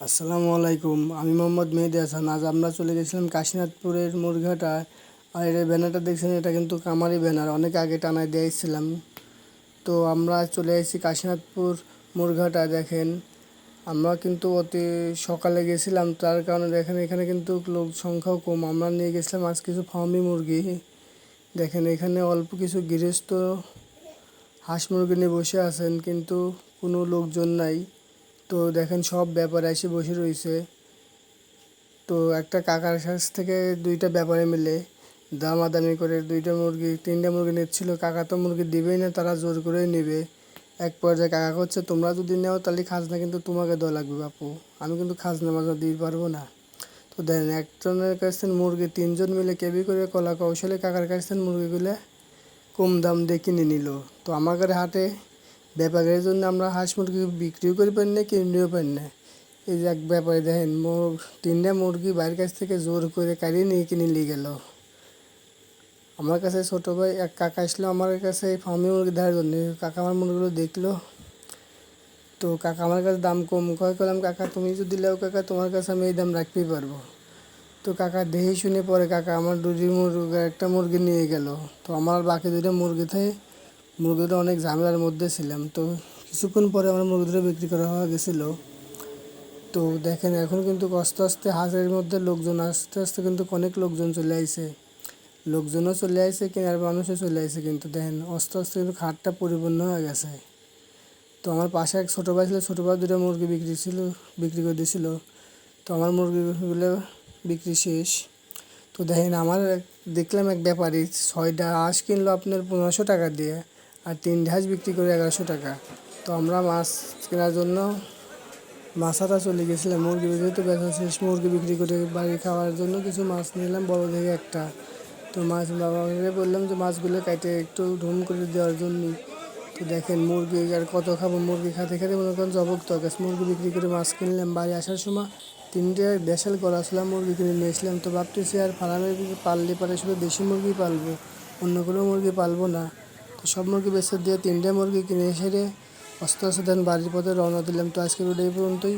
আসসালামু আলাইকুম। আমি মোহাম্মদ মেহেদি হাসান। আজ আমরা চলে গেছিলাম কাশীনাথপুরের মুরঘাটায়। আর এই ব্যানারটা দেখছেন, এটা কিন্তু কামারি ব্যানার, অনেক আগে টানায় দিয়েছিলাম। তো আমরা চলে এসেছি কাশীনাথপুর মুরঘাটা। দেখেন, আমরা কিন্তু অতি সকালে গেছিলাম, তার কারণে দেখেন এখানে কিন্তু লোক সংখ্যাও কম। আমরা নিয়ে গেছিলাম আজ কিছু ফার্মি মুরগি। দেখেন এখানে অল্প কিছু গৃহস্থ হাঁস মুরগি নিয়ে বসে আছেন, কিন্তু কোনো লোকজন নাই। তো দেখেন সব ব্যাপারে এসে বসে রয়েছে। তো একটা কাকার কাছ থেকে দুইটা ব্যাপারে মিলে দামাদামি করে তিনটা মুরগি নিচ্ছিল। কাকা তো মুরগি দিবেই না, তারা জোর করেই নেবে। এক পর্যায়ে কাকা হচ্ছে, তোমরা যদি নেও তাহলে খাজনা কিন্তু তোমাকে দেওয়া লাগবে বাপু, আমি কিন্তু খাজনা মাজনা দিতে পারবো না। তো দেখেন একজনের কাছে মুরগি তিনজন মিলে কেবি করে কলা কৌশলে কাকার কাছে মুরগিগুলো কম দাম দিয়ে কিনে নিল। তো আমাদের হাটে ব্যাপারের জন্য আমরা হাঁস মুরগি বিক্রিও করে পারি না, কিনতেও পারি না। এই যে এক ব্যাপারে দেখেন তিনটা মুরগি বাইরের কাছ থেকে জোর করে কাড়িয়ে নিয়ে কিনে নিয়ে গেল। আমার কাছে ছোটো ভাই এক কাকা আসলো আমার কাছে এই ফার্মি মুরগি দেওয়ার জন্য। কাকা আমার মুরগিগুলো দেখলো, তো কাকা আমার কাছে দাম কম কয়, করলাম কাকা তুমি যদি লেও কাকা তোমার কাছে আমি এই দাম রাখতেই পারবো। তো কাকা দেখে শুনে পরে কাকা আমার একটা মুরগি নিয়ে গেল। তো আমার বাকি দুটো মুরগিটা অনেক ঝামেলার মধ্যে ছিলাম। তো কিছুক্ষণ পরে আমার মুরগি দুটো বিক্রি করা হয়ে গেছিলো। তো দেখেন এখন কিন্তু আস্তে আস্তে হাটের মধ্যে লোকজন আস্তে আস্তে কিন্তু অনেক লোকজন চলে আইছে, লোকজনও চলে আইছে, কেনার মানুষও চলে আইছে। কিন্তু দেখেন আস্তে আস্তে কিন্তু হাটটা পরিপূর্ণ হয়ে গেছে। তো আমার পাশে এক ছোটো ভাই ছিল, ছোটো ভাই দুটো মুরগি বিক্রি করে দিয়েছিল। তো আমার মুরগিগুলো বিক্রি শেষ। তো দেখেন দেখলাম এক ব্যাপারী 6টা হাঁস কিনলো আপনার 1500 টাকা দিয়ে, আর 3 হাঁস বিক্রি করে 1100 টাকা। তো আমরা মাছ কেনার জন্য মাছাটা চলে গেছিলাম। মুরগি যেহেতু বেচা শেষ, মুরগি বিক্রি করে বাড়ি খাওয়ার জন্য কিছু মাছ নিলাম বড় দেখে একটা। তো বাবাকে বললাম যে মাছগুলো কাটে একটু ধুম করে দেওয়ার জন্য। তো দেখেন মুরগি আর কত খাবো, মুরগি খেতে খেতে মনে করেন জবক তকাস। মুরগি বিক্রি করে মাছ কিনলাম। বাড়ি আসার সময় 3টে দেশাল গলা মুরগি কিনে নিয়েছিলাম। তো ভাবতেছি আর ফার্মে পাললে পরে শুধু দেশি মুরগি পালবো, অন্য কোনো মুরগি পালবো না। তো সব মুরগি বেচে দিয়ে 3টে মুরগি কিনে এসে আস্তে আস্তে বাড়ির পথে রওনা দিলাম। তো আজকের ভিডিও এই পর্যন্তই।